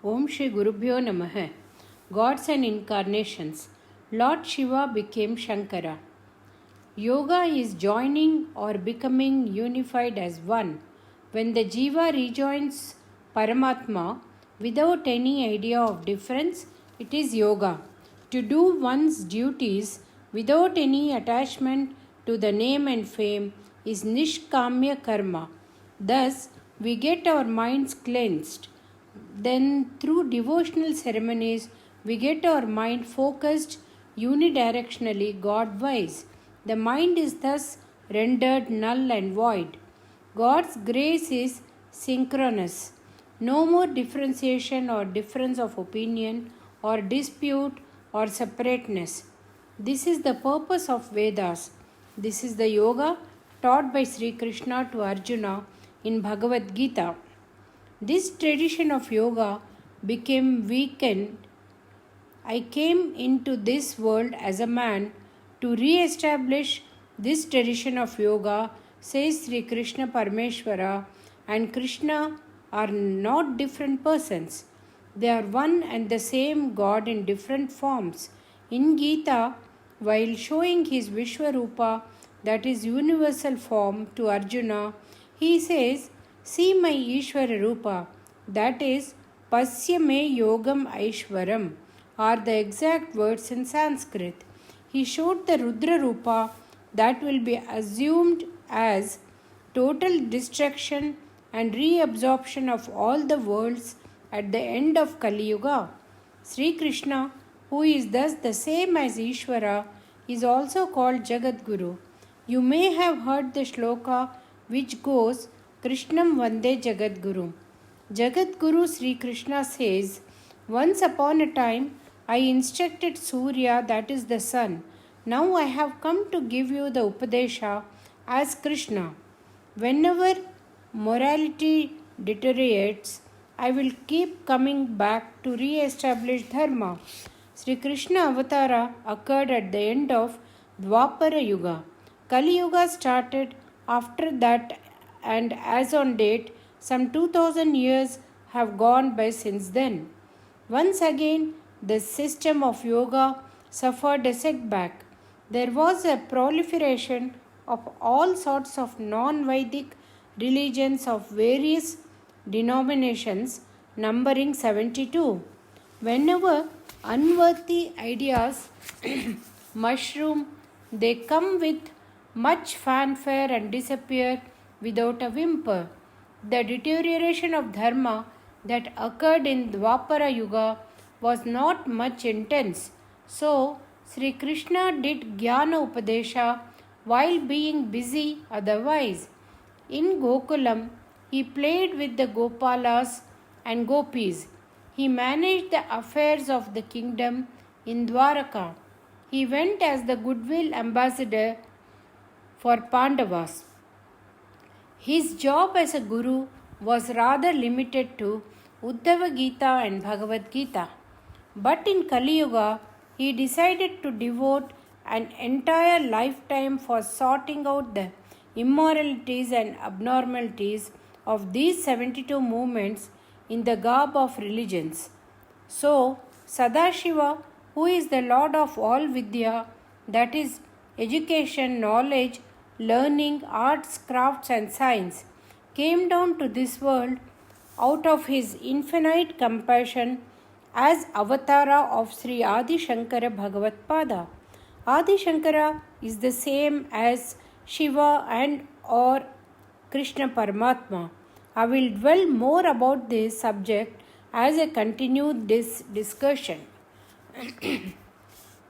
Om Shri Gurubhyo Namaha. Gods and Incarnations. Lord Shiva became Shankara. Yoga is joining or becoming unified as one. When the Jiva rejoins Paramatma without any idea of difference, it is yoga. To do one's duties without any attachment to the name and fame is Nishkamya Karma. Thus, we get our minds cleansed. Then, through devotional ceremonies, we get our mind focused unidirectionally, God wise. The mind is thus rendered null and void. God's grace is synchronous. No more differentiation or difference of opinion or dispute or separateness. This is the purpose of Vedas. This is the yoga taught by Sri Krishna to Arjuna in Bhagavad Gita. This tradition of yoga became weakened. I came into this world as a man to re-establish this tradition of yoga, says Sri Krishna Parameshwara, and Krishna are not different persons. They are one and the same God in different forms. In Gita, while showing his Vishwarupa, that is universal form, to Arjuna, he says, "See my Ishvara Rupa," that is, "Pasya me yogam aishwaram," are the exact words in Sanskrit. He showed the Rudra Rupa that will be assumed as total destruction and reabsorption of all the worlds at the end of Kali Yuga. Sri Krishna, who is thus the same as Ishvara, is also called Jagat Guru. You may have heard the shloka which goes, Krishnam Vande Jagat Guru. Jagat Guru Sri Krishna says, "Once upon a time I instructed Surya, that is the sun. Now I have come to give you the Upadesha as Krishna. Whenever morality deteriorates, I will keep coming back to re-establish Dharma." Sri Krishna Avatara occurred at the end of Dwapara Yuga. Kali Yuga started after that, and as on date, some 2000 years have gone by since then. Once again, the system of yoga suffered a setback. There was a proliferation of all sorts of non-Vedic religions of various denominations, numbering 72. Whenever unworthy ideas mushroom, they come with much fanfare and disappear without a whimper. The deterioration of dharma that occurred in Dwapara Yuga was not much intense. So, Sri Krishna did Jnana Upadesha while being busy otherwise. In Gokulam, he played with the Gopalas and Gopis. He managed the affairs of the kingdom in Dwaraka. He went as the goodwill ambassador for Pandavas. His job as a guru was rather limited to Uddhava Gita and Bhagavad Gita. But in Kali Yuga, he decided to devote an entire lifetime for sorting out the immoralities and abnormalities of these 72 movements in the garb of religions. So, Sadashiva, who is the Lord of all Vidya, that is, education, knowledge, learning, arts, crafts, and science, came down to this world out of his infinite compassion as avatara of Sri Adi Shankara Bhagavatpada. Adi Shankara is the same as Shiva and or Krishna Paramatma. I will dwell more about this subject as I continue this discussion.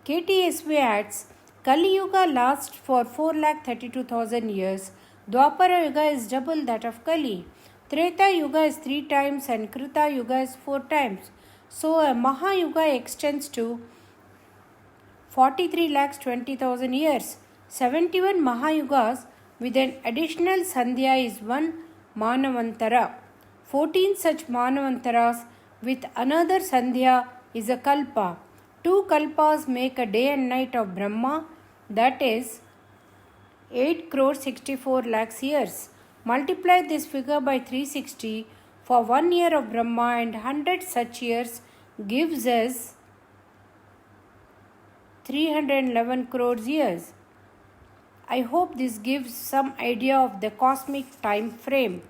KTSV adds, Kali Yuga lasts for 432,000 years. Dwapara Yuga is double that of Kali. Treta Yuga is 3 times and Krita Yuga is 4 times. So a Maha Yuga extends to 43,20,000 years. 71 Mahayugas with an additional Sandhya is 1 Manavantara. 14 such Manavantaras with another Sandhya is a Kalpa. 2 Kalpas make a day and night of Brahma, that is 8 crore 64 lakhs years. Multiply this figure by 360 for 1 year of Brahma and 100 such years gives us 311 crores years. I hope this gives some idea of the cosmic time frame.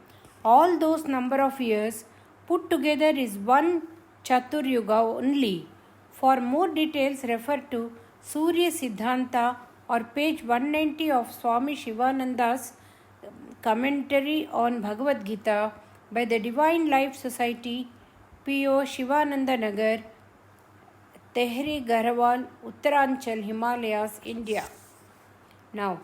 All those number of years put together is one Chaturyuga only. For more details, refer to Surya Siddhanta or page 190 of Swami Shivananda's commentary on Bhagavad Gita by the Divine Life Society, P.O. Shivananda Nagar, Tehri Garhwal, Uttaranchal, Himalayas, India. Now,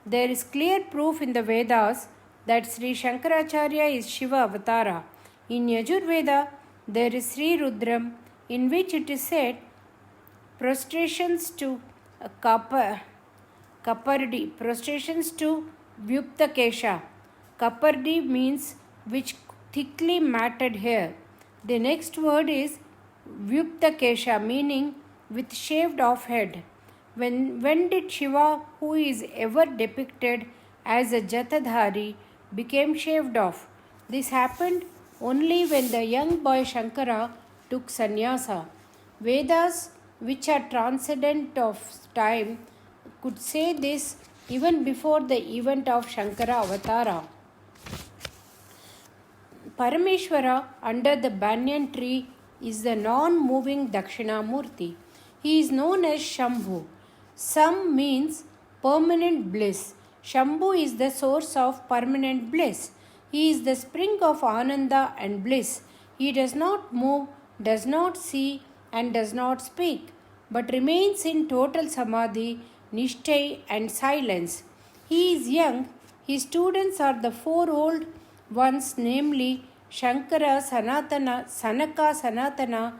there is clear proof in the Vedas that Sri Shankaracharya is Shiva Avatara. In Yajurveda, there is Sri Rudram, in which it is said, prostrations to Kapardi, prostrations to Vyuptakesha. Kapardi means which thickly matted hair. The next word is Vyuptakesha, meaning with shaved off head. When did Shiva, who is ever depicted as a Jatadhari, became shaved off? This happened only when the young boy Shankara took sannyasa. Vedas, which are transcendent of time, could say this even before the event of Shankara Avatara. Parameshwara under the banyan tree is the non-moving Dakshinamurti. He is known as Shambhu. Sam means permanent bliss. Shambhu is the source of permanent bliss. He is the spring of Ananda and bliss. He does not move, does not see, and does not speak, but remains in total samadhi, nishtay, and silence. He is young. His students are the four old ones, namely Shankara, Sanatana, Sanaka, Sanatana,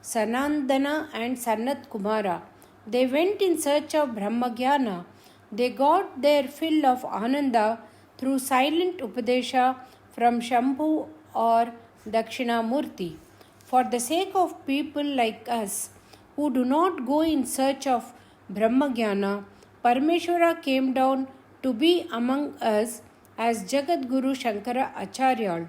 Sanandana, and Sanat Kumara. They went in search of Brahmagyana. They got their fill of Ananda through silent Upadesha from Shambhu or Dakshinamurti. For the sake of people like us who do not go in search of Brahmagyana, Parameshwara came down to be among us as Jagadguru Shankara Acharyal.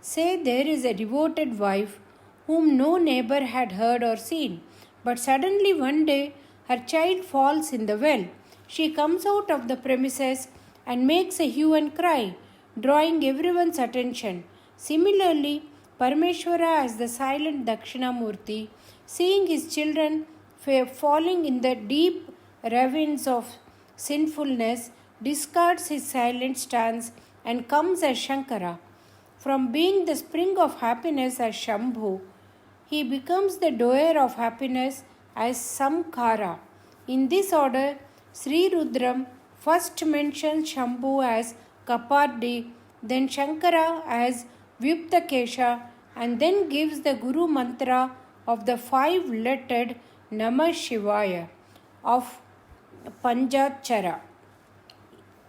Say there is a devoted wife whom no neighbor had heard or seen, but suddenly one day her child falls in the well. She comes out of the premises and makes a hue and cry, drawing everyone's attention. Similarly, Parameshwara as the silent Dakshinamurti, seeing his children falling in the deep ravines of sinfulness, discards his silent stance and comes as Shankara. From being the spring of happiness as Shambhu, he becomes the doer of happiness as Samkara. In this order, Sri Rudram first mentions Shambhu as Kapardi, then Shankara as Vyuptakesha, and then gives the Guru mantra of the 5-lettered Namah Shivaya of Panchachara.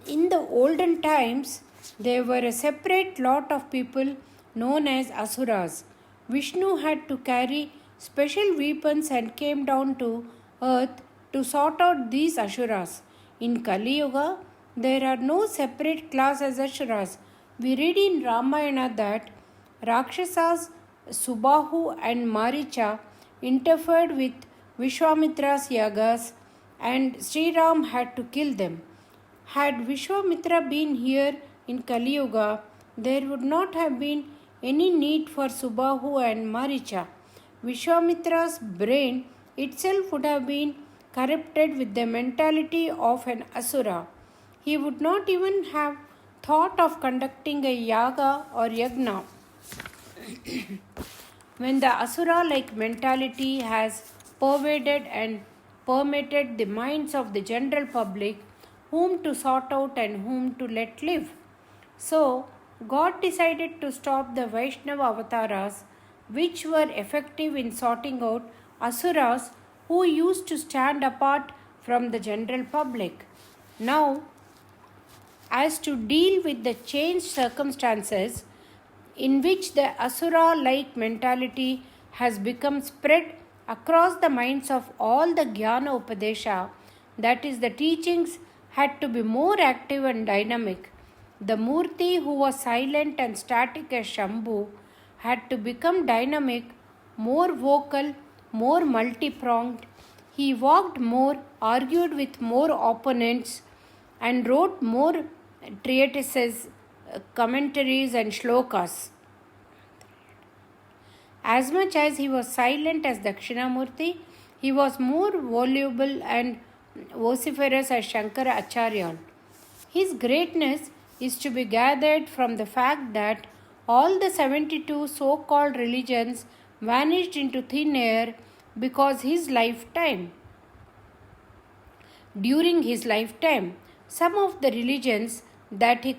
In the olden times, there were a separate lot of people known as Asuras. Vishnu had to carry special weapons and came down to earth to sort out these Asuras. In Kali Yuga, there are no separate class as Asuras. We read in Ramayana that Rakshasas Subahu and Maricha interfered with Vishwamitra's yagas and Sri Ram had to kill them. Had Vishwamitra been here in Kali Yuga, there would not have been any need for Subahu and Maricha. Vishwamitra's brain itself would have been corrupted with the mentality of an Asura. He would not even have thought of conducting a yaga or yagna. When the Asura-like mentality has pervaded and permeated the minds of the general public, whom to sort out and whom to let live. So, God decided to stop the Vaishnava avatars, which were effective in sorting out Asuras who used to stand apart from the general public. Now, as to deal with the changed circumstances in which the Asura-like mentality has become spread across the minds of all the Jnana Upadesha, that is, the teachings had to be more active and dynamic. The Murti, who was silent and static as Shambhu, had to become dynamic, more vocal, more multi-pronged. He walked more, argued with more opponents, and wrote more treatises, commentaries, and shlokas. As much as he was silent as Dakshinamurti, he was more voluble and vociferous as Shankara Acharya. His greatness is to be gathered from the fact that all the 72 so-called religions vanished into thin air during his lifetime. Some of the religions that he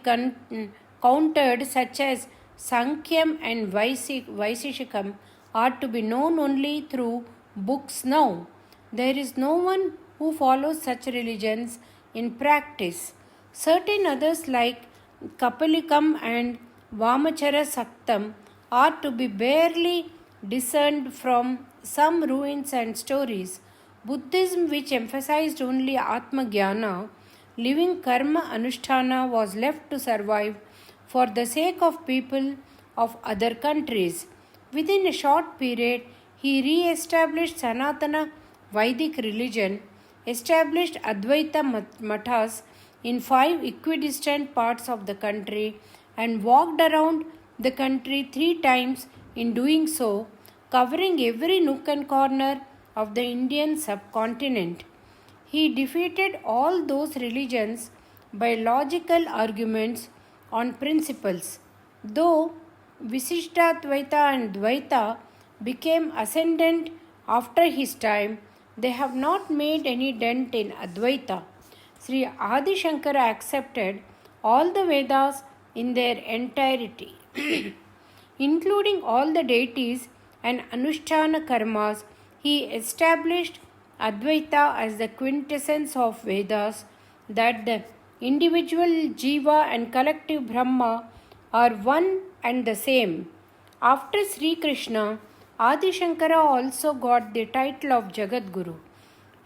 countered, such as Sankyam and Vaisishikam, are to be known only through books now. There is no one who follows such religions in practice. Certain others like Kapalikam and Vamachara Saktam are to be barely discerned from some ruins and stories. Buddhism, which emphasized only Atma Jnana, living karma anushtana, was left to survive for the sake of people of other countries. Within a short period, he re-established Sanatana Vedic religion, established Advaita Mathas in 5 equidistant parts of the country, and walked around the country 3 times in doing so, covering every nook and corner of the Indian subcontinent. He defeated all those religions by logical arguments on principles. Though Visishtadvaita and Dvaita became ascendant after his time, they have not made any dent in Advaita. Sri Adi Shankara accepted all the Vedas in their entirety, including all the deities and Anushtana karmas. He established Advaita as the quintessence of Vedas, that the individual Jiva and collective Brahma are one and the same. After Sri Krishna, Adi Shankara also got the title of Jagadguru.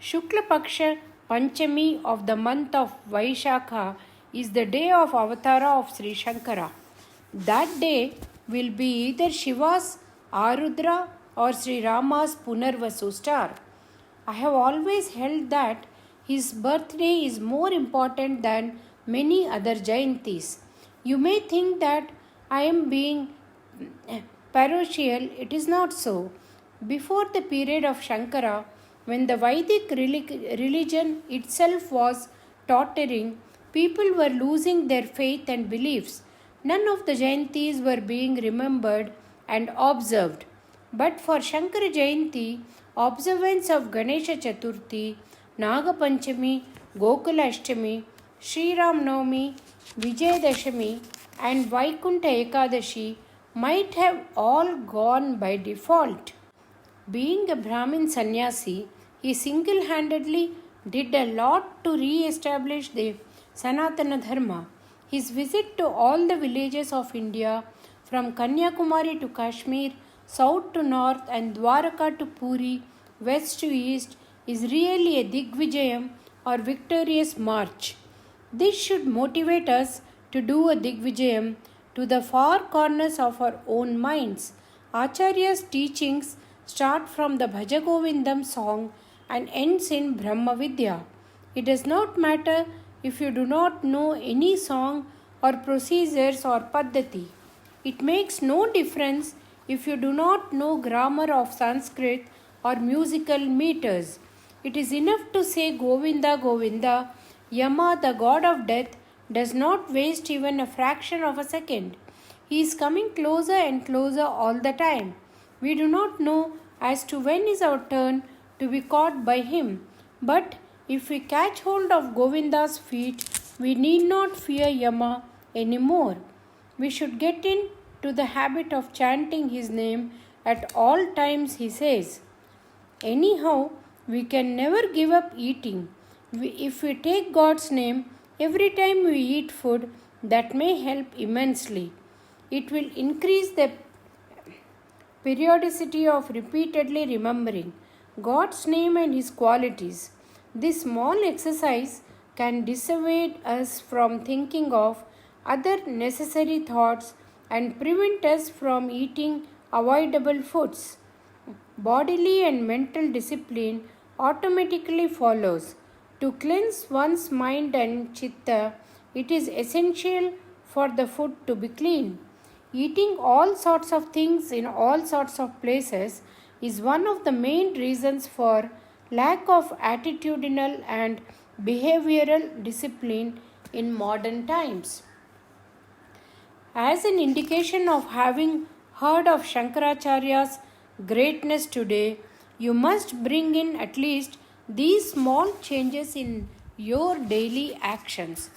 Shukla Paksha Panchami of the month of Vaishakha is the day of Avatara of Sri Shankara. That day will be either Shiva's Arudra or Sri Rama's Punarvasu star. I have always held that his birthday is more important than many other Jayantis. You may think that I am being parochial. It is not so. Before the period of Shankara, when the Vedic religion itself was tottering, people were losing their faith and beliefs. None of the Jayantis were being remembered and observed. But for Shankara Jayanti, observance of Ganesha Chaturthi, Naga Panchami, Gokula Ashtami, Sri Ram Navami, Vijayadashami, and Vaikunta Ekadashi might have all gone by default. Being a Brahmin sannyasi, he single-handedly did a lot to re-establish the Sanatana Dharma. His visit to all the villages of India, from Kanyakumari to Kashmir, south to north, and Dwaraka to Puri, west to east, is really a Digvijayam or victorious march. This should motivate us to do a Digvijayam to the far corners of our own minds. Acharya's teachings start from the Bhaja Govindam song and ends in Brahma Vidya. It does not matter if you do not know any song or procedures or paddhati. It makes no difference if you do not know grammar of Sanskrit or musical meters. It is enough to say Govinda, Govinda. Yama, the god of death, does not waste even a fraction of a second. He is coming closer and closer all the time. We do not know as to when is our turn to be caught by him. But if we catch hold of Govinda's feet, we need not fear Yama anymore. We should get into the habit of chanting his name at all times, he says. Anyhow, we can never give up eating. If we take God's name every time we eat food, that may help immensely. It will increase the periodicity of repeatedly remembering God's name and his qualities. This small exercise can dissuade us from thinking of other necessary thoughts and prevent us from eating avoidable foods. Bodily and mental discipline automatically follows. To cleanse one's mind and chitta, it is essential for the food to be clean. Eating all sorts of things in all sorts of places is one of the main reasons for lack of attitudinal and behavioral discipline in modern times. As an indication of having heard of Shankaracharya's greatness today, you must bring in at least these small changes in your daily actions.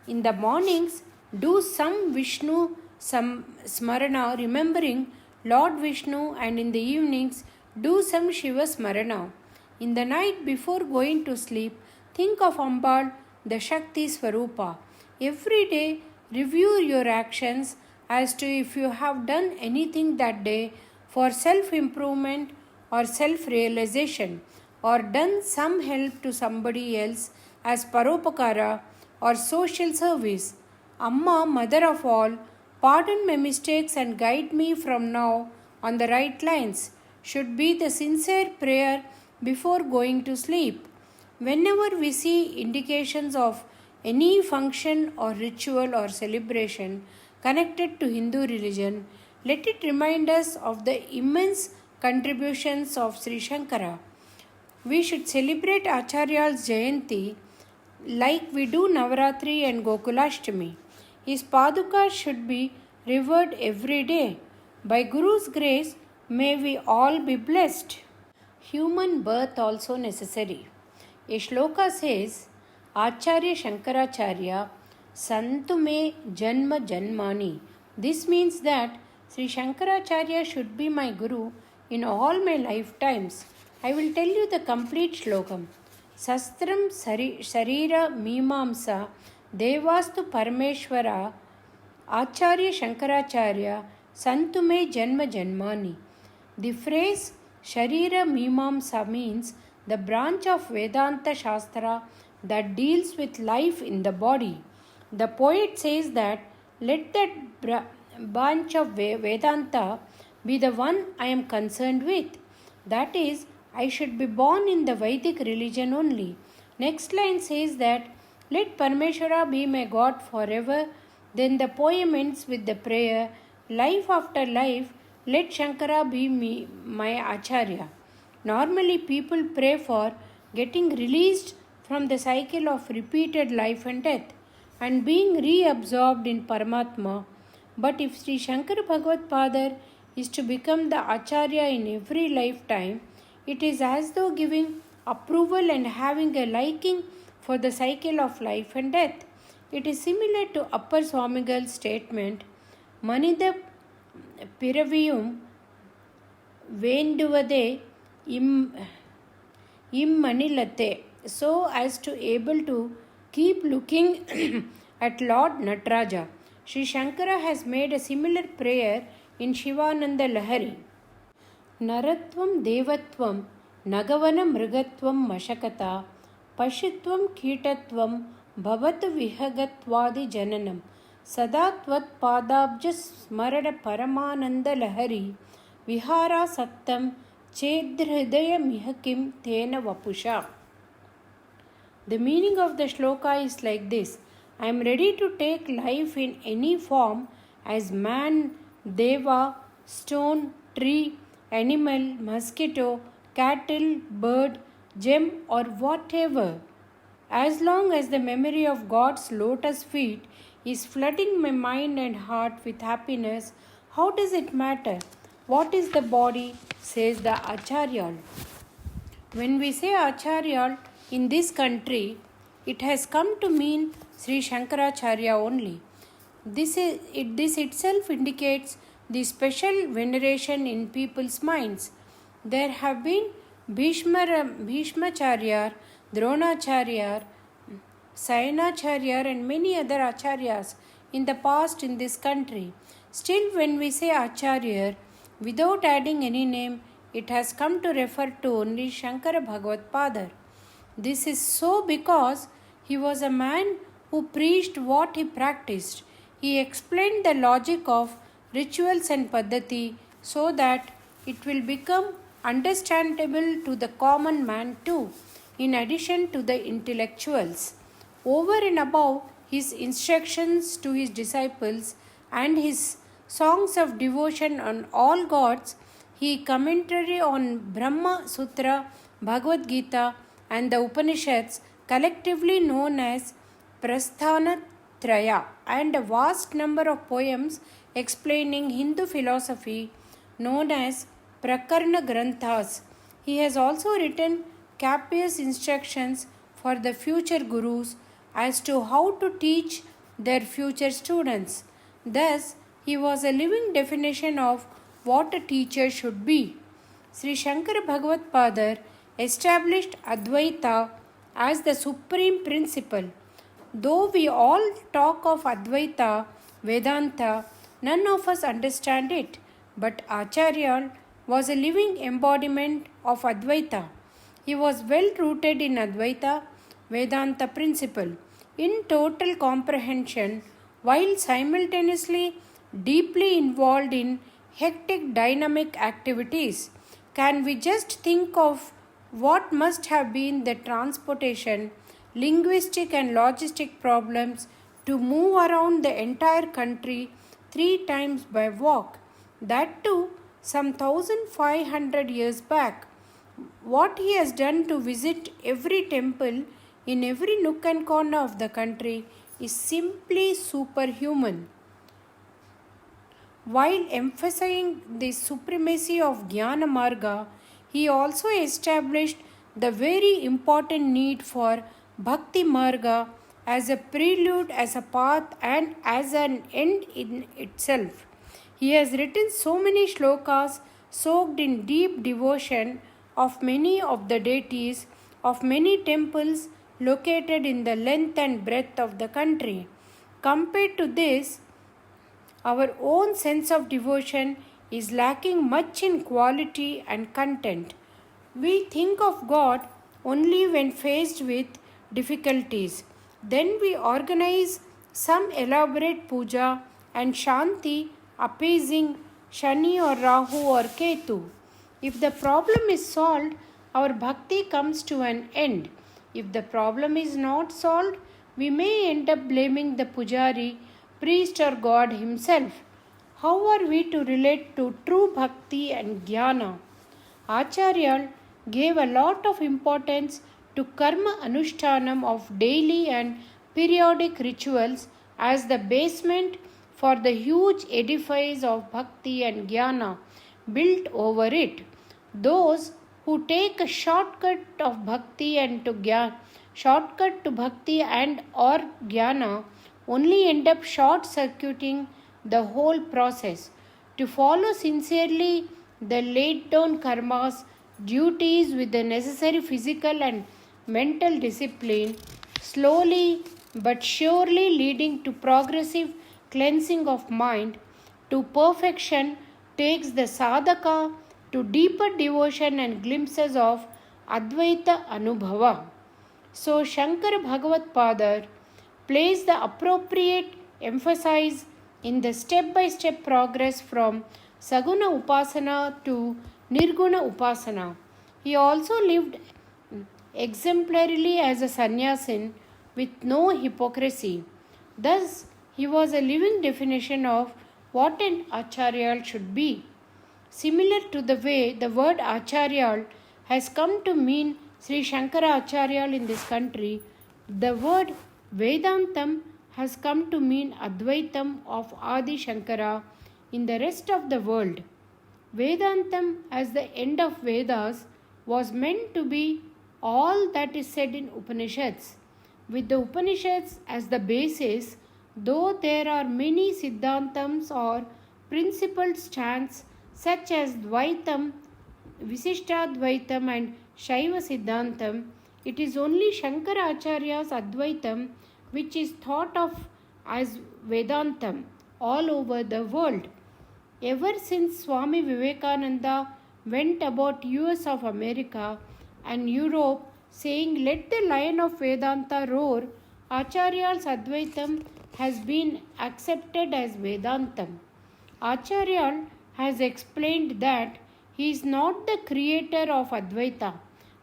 In the mornings, do some Vishnu Smarana remembering Lord Vishnu, and in the evenings, do some Shiva Smarana. In the night before going to sleep, think of Ambal, the Shakti Swarupa. Every day, review your actions as to if you have done anything that day for self-improvement or self-realization, or done some help to somebody else as paropakara or social service. Amma, mother of all, pardon my mistakes and guide me from now on the right lines, should be the sincere prayer before going to sleep. Whenever we see indications of any function or ritual or celebration connected to Hindu religion, let it remind us of the immense contributions of Sri Shankara. We should celebrate Acharyal's Jayanti like we do Navaratri and Gokulashtami. His Padukas should be revered every day. By Guru's grace, may we all be blessed. Human birth also necessary. A shloka says, Acharya Shankaracharya Santume Janma Janmani. This means that Sri Shankaracharya should be my Guru in all my lifetimes. I will tell you the complete shlokam. Sastram Sarira Mimamsa Devastu Parameshwara Acharya Shankaracharya Santume Janma Janmani. The phrase Sharira Mimamsa means the branch of Vedanta Shastra that deals with life in the body. The poet says that let that branch of Vedanta be the one I am concerned with. That is, I should be born in the Vedic religion only. Next line says that let Parameshwara be my God forever. Then the poem ends with the prayer, life after life, let Shankara be my Acharya. Normally people pray for getting released from the cycle of repeated life and death and being reabsorbed in Paramatma. But if Sri Shankara Bhagavad Padar is to become the Acharya in every lifetime, it is as though giving approval and having a liking for the cycle of life and death. It is similar to Appar Swamigal's statement, Manida Piraviyum Venduvade Immanilate, so as to able to keep looking at Lord Nataraja. Sri Shankara has made a similar prayer in Shivananda Lahari. Naratvam Devatvam Nagavana Mrigatvam Mashakata Pashitvam Kitatvam Bhavata Vihagatwadi Jananam Sadatvat Padabjas Smarada Paramananda Lahari Vihara Sattam Chedhridaya Mihakim Tena Vapusha. The meaning of the shloka is like this. I am ready to take life in any form as man, deva, stone, tree, animal, mosquito, cattle, bird, gem or whatever. As long as the memory of God's lotus feet is flooding my mind and heart with happiness, how does it matter? What is the body? Says the Acharyal. When we say Acharyal in this country, it has come to mean Sri Shankaracharya only. This itself indicates the special veneration in people's minds. There have been Bhishmacharya, Dronacharya, Sayanacharya and many other Acharyas in the past in this country. Still, when we say Acharya, without adding any name, it has come to refer to only Shankara Bhagavad Padar. This is so because he was a man who preached what he practiced. He explained the logic of rituals and paddhati so that it will become understandable to the common man too, in addition to the intellectuals. Over and above his instructions to his disciples and his songs of devotion on all gods, he commentary on Brahma Sutra, Bhagavad Gita, and the Upanishads, collectively known as Prasthanatraya, and a vast number of poems explaining Hindu philosophy known as Prakarna Granthas. He has also written copious instructions for the future gurus as to how to teach their future students. Thus, he was a living definition of what a teacher should be. Sri Shankara Bhagavad Padar established Advaita as the supreme principle. Though we all talk of Advaita, Vedanta, none of us understand it, but Acharya was a living embodiment of Advaita. He was well rooted in Advaita Vedanta principle, in total comprehension, while simultaneously deeply involved in hectic dynamic activities. Can we just think of what must have been the transportation, linguistic and logistic problems to move around the entire country 3 times by walk, that too some 1500 years back. What he has done to visit every temple in every nook and corner of the country is simply superhuman. While emphasizing the supremacy of Jnana Marga, he also established the very important need for Bhakti Marga as a prelude, as a path, and as an end in itself. He has written so many shlokas soaked in deep devotion of many of the deities of many temples located in the length and breadth of the country. Compared to this, our own sense of devotion is lacking much in quality and content. We think of God only when faced with difficulties. Then we organize some elaborate puja and shanti appeasing Shani or Rahu or Ketu. If the problem is solved, our bhakti comes to an end. If the problem is not solved, we may end up blaming the pujari, priest or God himself. How are we to relate to true bhakti and jnana? Acharya gave a lot of importance to karma anushtanam of daily and periodic rituals as the basement for the huge edifice of bhakti and jnana built over it. Those who take a shortcut to bhakti and or jnana only end up short-circuiting the whole process. To follow sincerely the laid down karmas, duties with the necessary physical and mental discipline, slowly but surely leading to progressive cleansing of mind, to perfection, takes the sadhaka to deeper devotion and glimpses of Advaita Anubhava. So Shankara Bhagavad Padar placed the appropriate emphasis in the step-by-step progress from Saguna Upasana to Nirguna Upasana. He also lived exemplarily as a sannyasin with no hypocrisy. Thus, he was a living definition of what an Acharya should be. Similar to the way the word Acharya has come to mean Sri Shankara Acharya in this country, the word Vedantam has come to mean Advaitam of Adi Shankara in the rest of the world. Vedantam, as the end of Vedas, was meant to be all that is said in Upanishads. With the Upanishads as the basis, though there are many Siddhantams or principled stands such as Dvaitam, Visishtadvaitam and Shaiva Siddhantam, it is only Shankara Acharya's Advaitam which is thought of as Vedantam all over the world. Ever since Swami Vivekananda went about US of America and Europe saying, "Let the lion of Vedanta roar," Acharya's Advaitam has been accepted as Vedantam. Acharya has explained that he is not the creator of Advaita,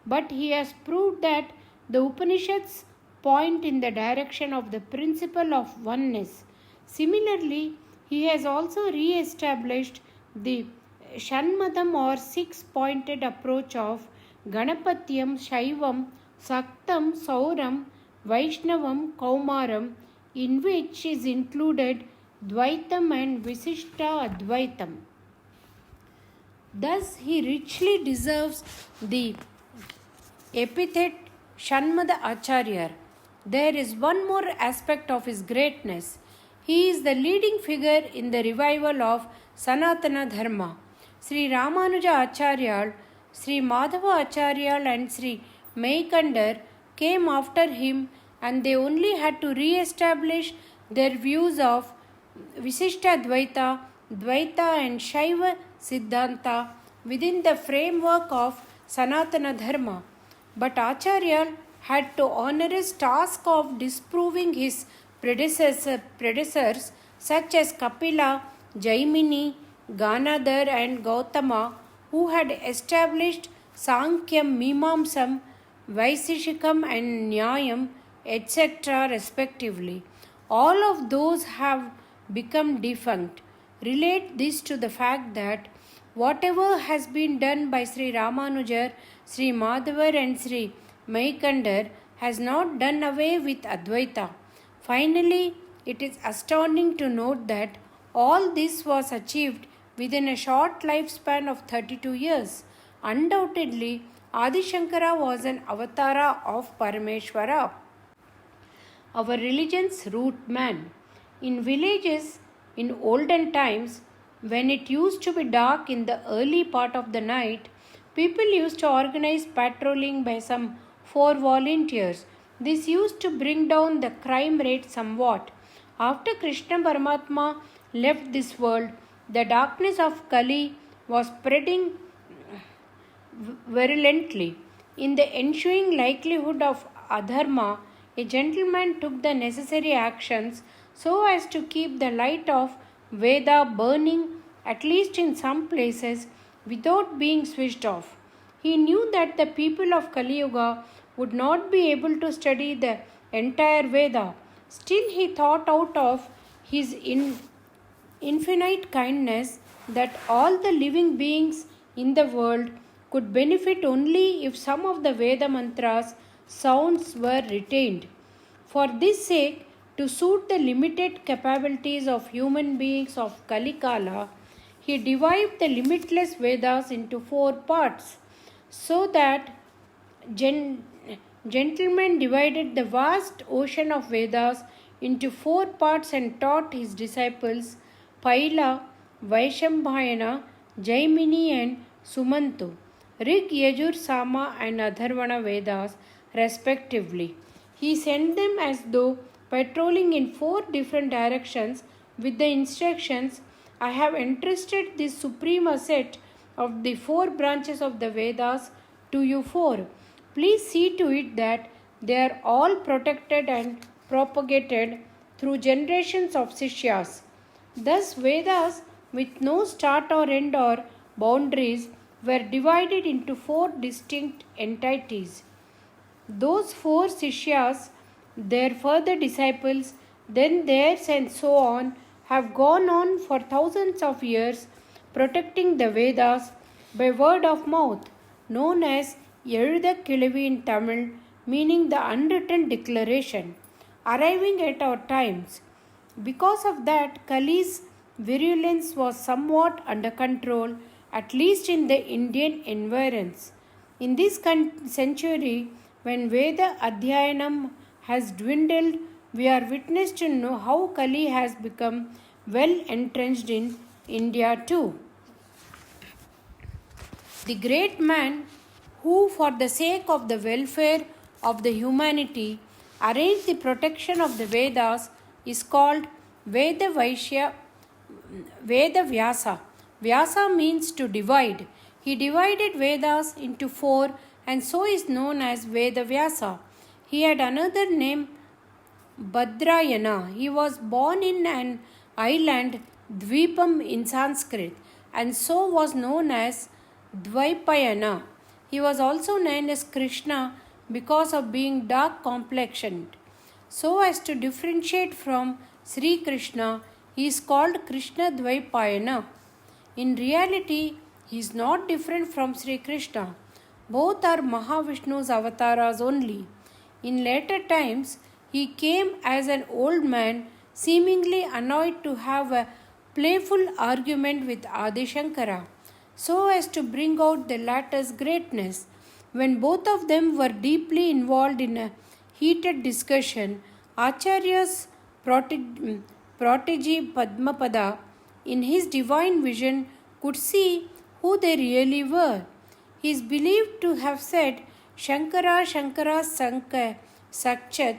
but he has proved that the Upanishads point in the direction of the principle of oneness. Similarly, he has also re-established the Shanmadam or six-pointed approach of Ganapatyam, Shaivam, Saktam, Sauram, Vaishnavam, Kaumaram, in which is included Dvaitam and Visishta Advaitam. Thus, he richly deserves the epithet Shanmada Acharya. There is one more aspect of his greatness. He is the leading figure in the revival of Sanatana Dharma. Sri Ramanuja Acharya, Sri Madhava Acharya and Sri Meikandar came after him, and they only had to re-establish their views of Visishta Dvaita, Dvaita and Shaiva Siddhanta within the framework of Sanatana Dharma. But Acharya had to onerous task of disproving his predecessors such as Kapila, Jaimini, Ganadhar and Gautama, who had established Sankyam, Mimamsam, Vaisishikam and Nyayam, etc. respectively. All of those have become defunct. Relate this to the fact that whatever has been done by Sri Ramanuja, Sri Madhava and Sri Meikandar has not done away with Advaita. Finally, it is astounding to note that all this was achieved within a short lifespan of 32 years. Undoubtedly, Adi Shankara was an avatara of Parameshwara, our religion's root man. In villages in olden times, when it used to be dark in the early part of the night, people used to organize patrolling by some 4 volunteers. This used to bring down the crime rate somewhat. After Krishna Paramatma left this world, the darkness of Kali was spreading virulently. In the ensuing likelihood of adharma, a gentleman took the necessary actions so as to keep the light of Veda burning, at least in some places, without being switched off. He knew that the people of Kali Yuga would not be able to study the entire Veda. Still, he thought out of his infinite kindness that all the living beings in the world could benefit only if some of the Veda mantras sounds were retained. For this sake, to suit the limited capabilities of human beings of Kali Kala, he divided the limitless Vedas into 4 parts, so that gentleman divided the vast ocean of Vedas into 4 parts and taught his disciples Paila, Vaishambhayana, Jaimini and Sumantu, Rig, Yajur, Sama and Atharvana Vedas respectively. He sent them as though patrolling in 4 different directions with the instructions, I have entrusted this supreme asset of the 4 branches of the Vedas to you 4. Please see to it that they are all protected and propagated through generations of Sishyas. Thus, Vedas with no start or end or boundaries were divided into 4 distinct entities. Those 4 Sishyas, their further disciples, then theirs and so on, have gone on for thousands of years protecting the Vedas by word of mouth, known as Ezhudha Kilavi in Tamil, meaning the unwritten declaration, arriving at our times. Because of that, Kali's virulence was somewhat under control, at least in the Indian environs. In this century, when Veda Adhyayanam has dwindled, we are witness to know how Kali has become well entrenched in India too. The great man who, for the sake of the welfare of the humanity, arranged the protection of the Vedas is called Veda Vyasa. Vyasa means to divide. He divided Vedas into 4 and so is known as Veda Vyasa. He had another name Bhadrayana. He was born in an island, Dvipam in Sanskrit, and so was known as Dvaipayana. He was also known as Krishna because of being dark complexioned. So as to differentiate from Sri Krishna, he is called Krishna Dvaipayana. In reality, he is not different from Sri Krishna. Both are Mahavishnu's avatars only. In later times, he came as an old man, seemingly annoyed to have a playful argument with Adi Shankara, so as to bring out the latter's greatness. When both of them were deeply involved in a heated discussion, Acharya's protege Padmapada, in his divine vision, could see who they really were. He is believed to have said, Shankara Shankara Sakchat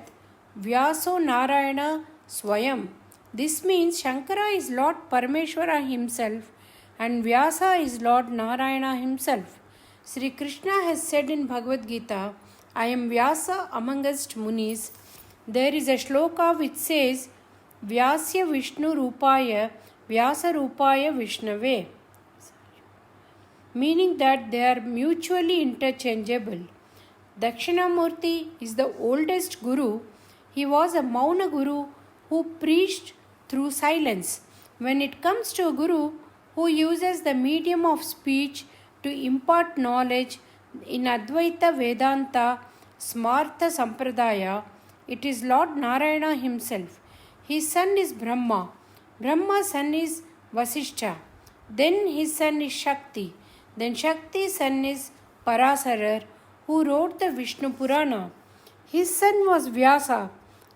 Vyaso Narayana Swayam. This means Shankara is Lord Parameshwara himself and Vyasa is Lord Narayana himself. Sri Krishna has said in Bhagavad Gita, I am Vyasa amongst Munis. There is a shloka which says, Vyasya Vishnu Rupaya Vyasa Rupaya Vishnave, meaning that they are mutually interchangeable. Dakshinamurti is the oldest guru. He was a Mauna guru who preached through silence. When it comes to a guru who uses the medium of speech to impart knowledge in Advaita Vedanta Smartha Sampradaya, it is Lord Narayana himself. His son is Brahma. Brahma's son is Vasishtha. Then his son is Shakti. Then Shakti's son is Parasarar, who wrote the Vishnu Purana. His son was Vyasa.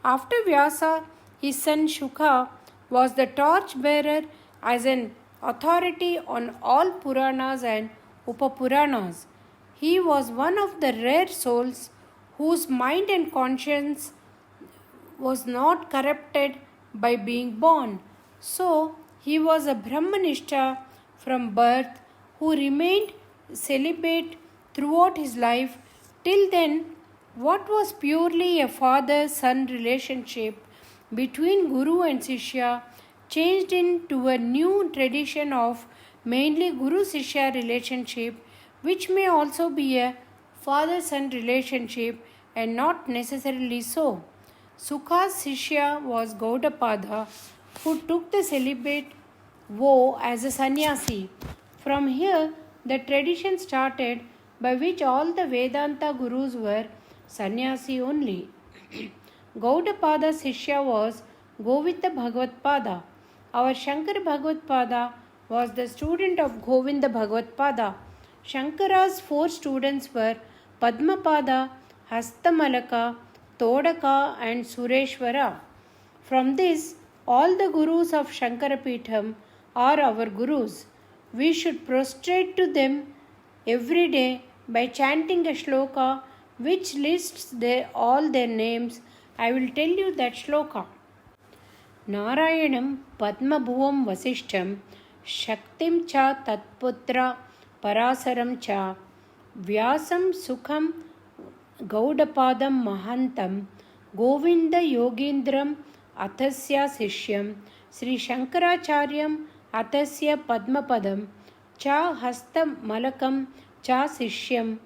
After Vyasa, his son Shukha was the torch-bearer as an authority on all Puranas and Upapuranas. He was one of the rare souls whose mind and conscience was not corrupted by being born. So, he was a Brahmanishta from birth who remained celibate throughout his life. Till then, what was purely a father-son relationship between Guru and Sishya changed into a new tradition of mainly Guru-Sishya relationship, which may also be a father-son relationship and not necessarily so. Sukha's Sishya was Gaudapada, who took the celibate vow as a sannyasi. From here, the tradition started by which all the Vedanta gurus were sannyasi only. Gaudapada's Sishya was Govinda Bhagavatpada. Our Shankar Bhagavatpada was the student of Govinda Bhagavatpada. Shankara's 4 students were Padmapada, Hastamalaka, Todaka and Sureshwara. From this, all the gurus of Shankarapitham are our gurus. We should prostrate to them every day by chanting a shloka which lists all their names. I will tell you that shloka. Narayanam Padmabhuvam Vasishtham Shaktim cha Tatputra Parasaram cha Vyasam Sukham Gaudapadam Mahantam Govinda Yogendram Athasya Sishyam Sri Shankaracharyam Athasya Padmapadam cha Hasta Malakam cha Sishyam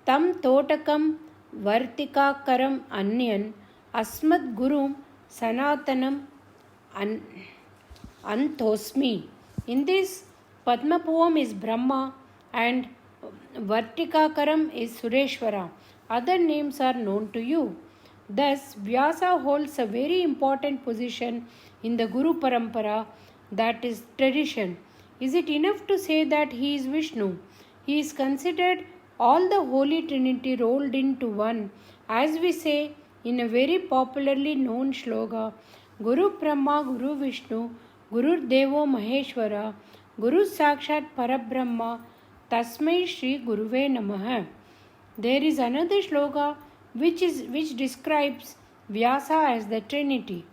Tam Totakam Vartikakaram Anyan Asmat Gurum Sanatanam Antosmi. In this, Padmabhuvam is Brahma and Vartikakaram is Sureshwara. Other names are known to you. Thus, Vyasa holds a very important position in the Guru Parampara, that is tradition. Is it enough to say that he is Vishnu? He is considered all the Holy Trinity rolled into one, as we say in a very popularly known shloka, Guru Brahma, Guru Vishnu, Guru Devo Maheshwara, Guru Sakshat Parabrahma, Tasmai Shri Guruve Namaha. There is another shloka which describes Vyasa as the Trinity.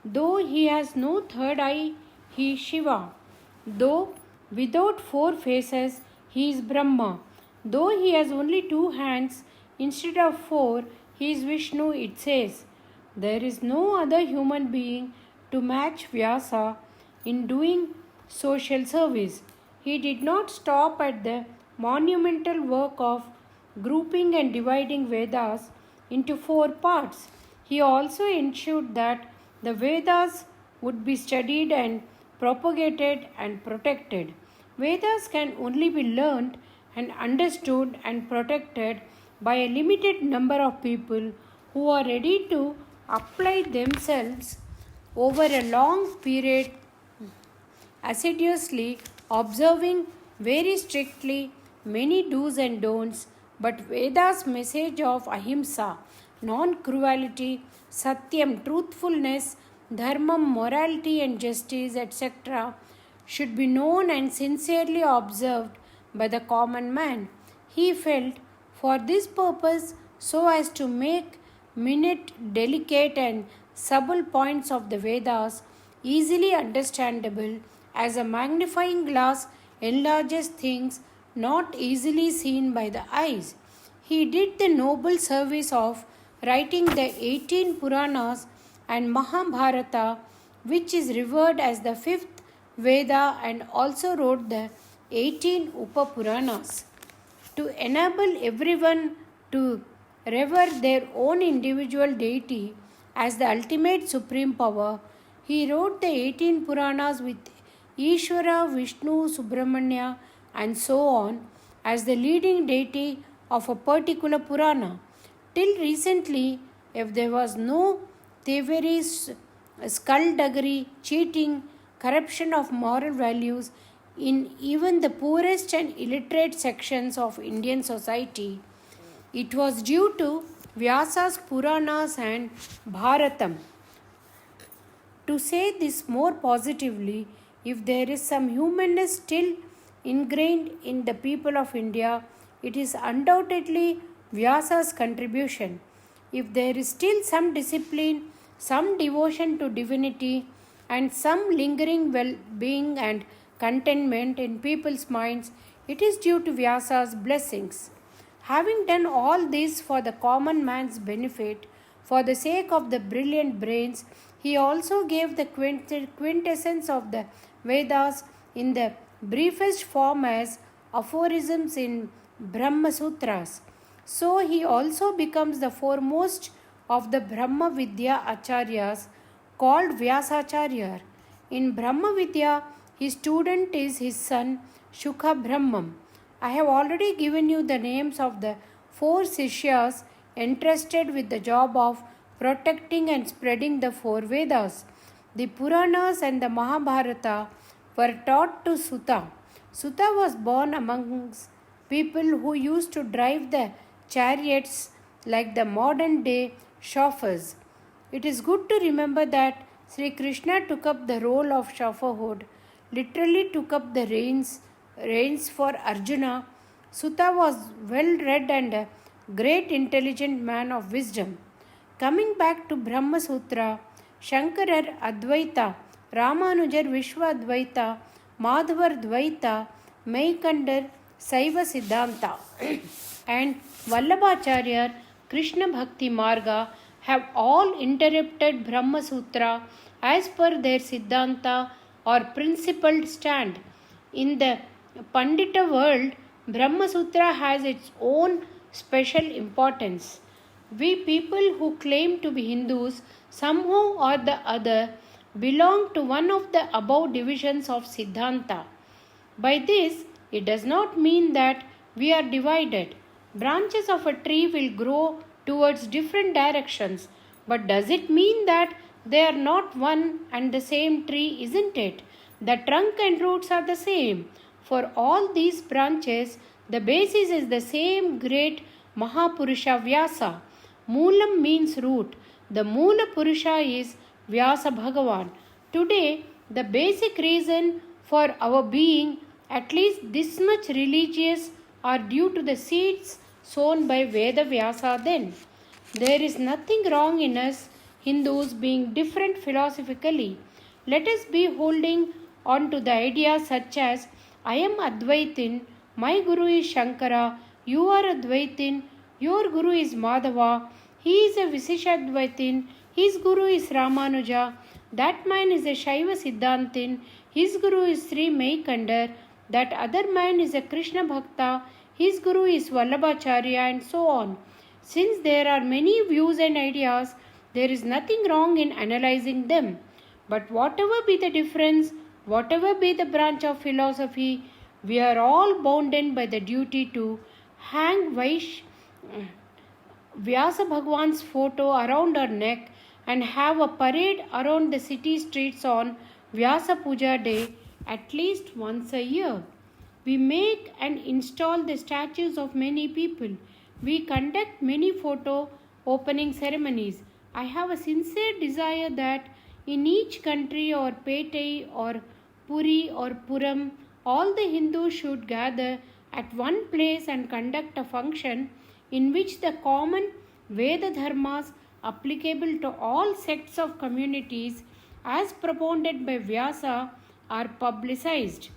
Though he has no third eye, he is Shiva. Though without 4 faces, he is Brahma. Though he has only 2 hands instead of 4, he is Vishnu, it says. There is no other human being to match Vyasa in doing social service. He did not stop at the monumental work of grouping and dividing Vedas into 4 parts. He also ensured that the Vedas would be studied and propagated and protected. Vedas can only be learnt and understood and protected by a limited number of people who are ready to apply themselves over a long period, assiduously observing very strictly many do's and don'ts, but Veda's message of ahimsa, non-cruelty, satyam, truthfulness, dharmam, morality and justice, etc., should be known and sincerely observed by the common man. He felt for this purpose so as to make minute, delicate and subtle points of the Vedas easily understandable as a magnifying glass enlarges things not easily seen by the eyes. He did the noble service of writing the 18 Puranas and Mahabharata, which is revered as the fifth Veda, and also wrote the 18 Upapuranas. To enable everyone to revere their own individual deity as the ultimate supreme power, he wrote the 18 Puranas with Ishvara, Vishnu, Subramanya, and so on as the leading deity of a particular Purana. Till recently, if there was no thievery, skullduggery, cheating, corruption of moral values in even the poorest and illiterate sections of Indian society, it was due to Vyasa's Puranas and Bharatam. To say this more positively, if there is some humanness still ingrained in the people of India, it is undoubtedly Vyasa's contribution. If there is still some discipline, some devotion to divinity, and some lingering well-being and contentment in people's minds, it is due to Vyasa's blessings. Having done all this for the common man's benefit, for the sake of the brilliant brains, he also gave the quintessence of the Vedas in the briefest form as aphorisms in Brahma Sutras. So he also becomes the foremost of the Brahma Vidya Acharyas, called Vyasacharya. In Brahma Vidya, his student is his son Shukha Brahmam. I have already given you the names of the 4 Sishyas entrusted with the job of protecting and spreading the 4 Vedas. The Puranas and the Mahabharata were taught to Suta. Suta was born amongst people who used to drive the chariots like the modern day chauffeurs. It is good to remember that Sri Krishna took up the role of chauffeurhood, literally took up the reins for Arjuna. Suta was well read and a great intelligent man of wisdom. Coming back to Brahma Sutra, Shankarar Advaita, Ramanujar Vishwa Advaita, Madhavar Dvaita, Meikandar Saiva Siddhanta and Vallabhacharya Krishna Bhakti Marga have all interpreted Brahma Sutra as per their Siddhanta or principled stand. In the Pandita world, Brahma Sutra has its own special importance. We people who claim to be Hindus somehow or the other belong to one of the above divisions of Siddhanta. By this, it does not mean that we are divided. Branches of a tree will grow towards different directions, but does it mean that they are not one and the same tree, isn't it? The trunk and roots are the same. For all these branches, the basis is the same great Mahapurusha Vyasa. Moolam means root. The Moola Purusha is Vyasa Bhagavan. Today, the basic reason for our being at least this much religious are due to the seeds sown by Veda Vyasa then. There is nothing wrong in us Hindus being different philosophically. Let us be holding on to the ideas such as I am Advaitin, my Guru is Shankara, you are Advaitin, your Guru is Madhava, he is a Visishadvaitin, His guru is Ramanuja. That man is a Shaiva Siddhantin. His guru is Sri Meikandar. That other man is a Krishna Bhakta. His guru is Vallabhacharya, and so on. Since there are many views and ideas, there is nothing wrong in analyzing them. But whatever be the difference, whatever be the branch of philosophy, we are all bounden by the duty to hang Vyasa Bhagwan's photo around our neck and have a parade around the city streets on Vyasa Puja day at least once a year. We make and install the statues of many people. We conduct many photo opening ceremonies. I have a sincere desire that in each country or Petei or Puri or Puram, all the Hindus should gather at one place and conduct a function in which the common Veda dharmas applicable to all sects of communities as propounded by Vyasa are publicized.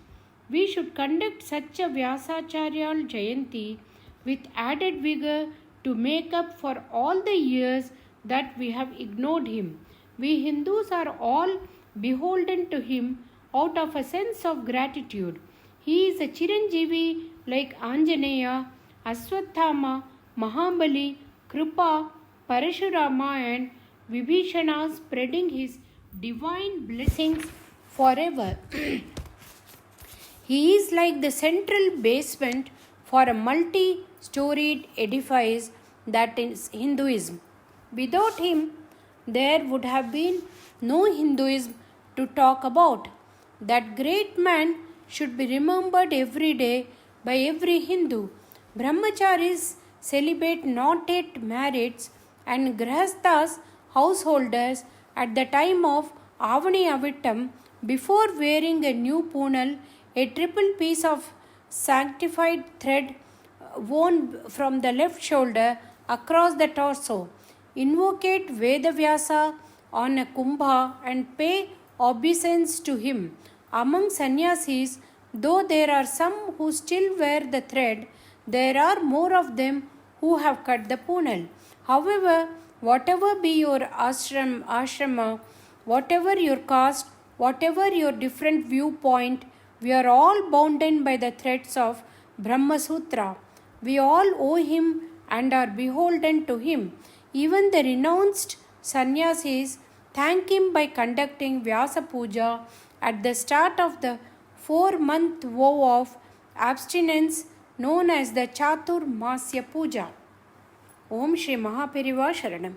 We should conduct such a Vyasacharya Jayanti with added vigor to make up for all the years that we have ignored him. We Hindus are all beholden to him out of a sense of gratitude. He is a Chiranjeevi like Anjaneya, Aswathama, Mahabali, Kripa, Parashurama and Vibhishana, spreading his divine blessings forever. He is like the central basement for a multi-storied edifice that is Hinduism. Without him, there would have been no Hinduism to talk about. That great man should be remembered every day by every Hindu. Brahmacharis celebrate not yet marrieds and Grihasthas, householders, at the time of Avani Avittam, before wearing a new punal, a triple piece of sanctified thread worn from the left shoulder across the torso. Invocate Vedavyasa on a kumbha and pay obeisance to him. Among sannyasis, though there are some who still wear the thread, there are more of them who have cut the punal. However, whatever be your ashrama, whatever your caste, whatever your different viewpoint, we are all bounden by the threads of Brahma Sutra. We all owe him and are beholden to him. Even the renounced sannyasis thank him by conducting Vyasa Puja at the start of the 4-month vow of abstinence known as the Chatur Masya Puja. Om Shri Mahaperiva Sharanam.